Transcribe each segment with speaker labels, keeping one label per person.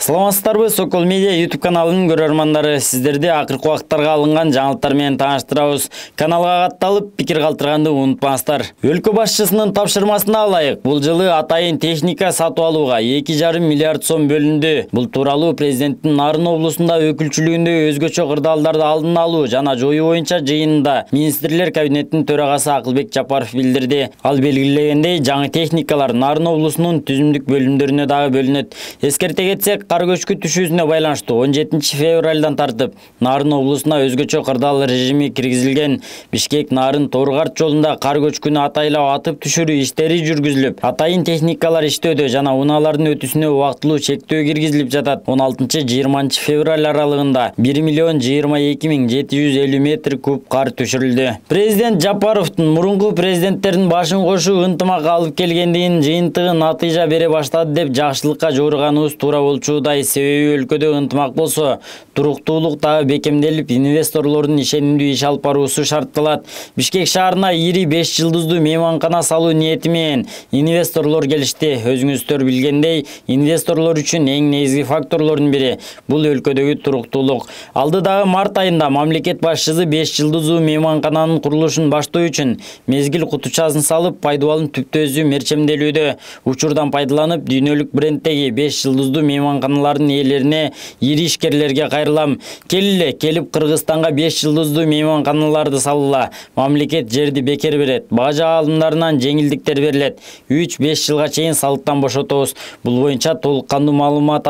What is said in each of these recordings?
Speaker 1: Саламатсыздарбы, Сокол Медиа YouTube каналынын көрөрмандары, сиздерди акыркы убакыттарга алынган жаңылыктар менен тааныштырабыз. Каналга катталып, пикир калтырганды унутпаңыздар. Өлкө башчысынын тапшырмасына ылайык, бул жылы атайын техника сатып алууга 2,5 миллиард сом бөлүндү. Бул тууралуу президенттин Нарын облусунда өкүлчүлүгүндө өзгөчө кырдаалдарды алдын алуу жана жоюу боюнча жыйынында министрлер кабинетинин төрагасы Акылбек Жапаров билдирди. Ал белгилегендей, жаңы техникалар Нарын облусунун түзүмдүк бөлүмдөрүнө дагы бөлүнөт. Эскерте кетсек, кар көчкү түшүүсүнө байланыштуу 17 февралдан тартып Нарын облусуна өзгөчө кырдаал режими киргизилген. Бишкек-Нарын Торгарт жолунда кар көчкүнү атайлап атып түшүрүү иштери жүргүзүлүп, атайын техникалар иштөөдө жана унаалардын өтүсүнө убактылуу чектөө киргизилип жатат. 16-20 февраль аралыгында 1,22,750 метр куб кар түшүрүлдү. Президент Жапаровдун мурунку президенттердин башын кошуу ынтымак алып келгендигин, жыйынтыгы натыйжа бере баштады деп жакшылыкка жорыганыбыз туура болчу. Себеби өлкөдө ынтымак болсо, туруктуулук дагы бекемделип, инвесторлордун ишенимдүү иш алып баруусу шартталат. Бишкек шаарына ири 5 жылдыздуу мейманкана салуу ниети менен инвесторлор келишти. Өзүңүздөр билгендей, инвесторлор үчүн эң негизги факторлордун бири бул өлкөдөгү туруктуулук. Алдыдагы март айында мамлекет башчысы 5 жылдыздуу мейманкананын курулушун баштоо үчүн мезгил кутучасын салып, пайдубалын түптөөсү мерчемделүүдө. Учурдан пайдаланып, дүйнөлүк брендтеги 5 жылдыздуу мейманканалардын ээлерине, ири ишкерлерге кайрылам. Келип Кыргызстанга 5 жылдыздуу мейманканаларды салыла. Мамлекет жерди бекер берет. Бажа алымдарынан жеңилдиктер берилет. 3-5 жылга чейин салыктан бошотобуз. Бул боюнча толуккандуу маалымат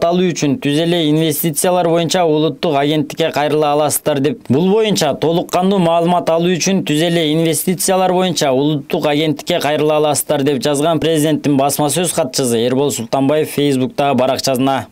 Speaker 1: алуу үчүн түз эле инвестициялар боюнча улуттук агенттикке кайрыла аласыздар деп. Жазган президенттин басма сөз катчысы Эрбол Султанбаев Facebook'тагы баракчасына.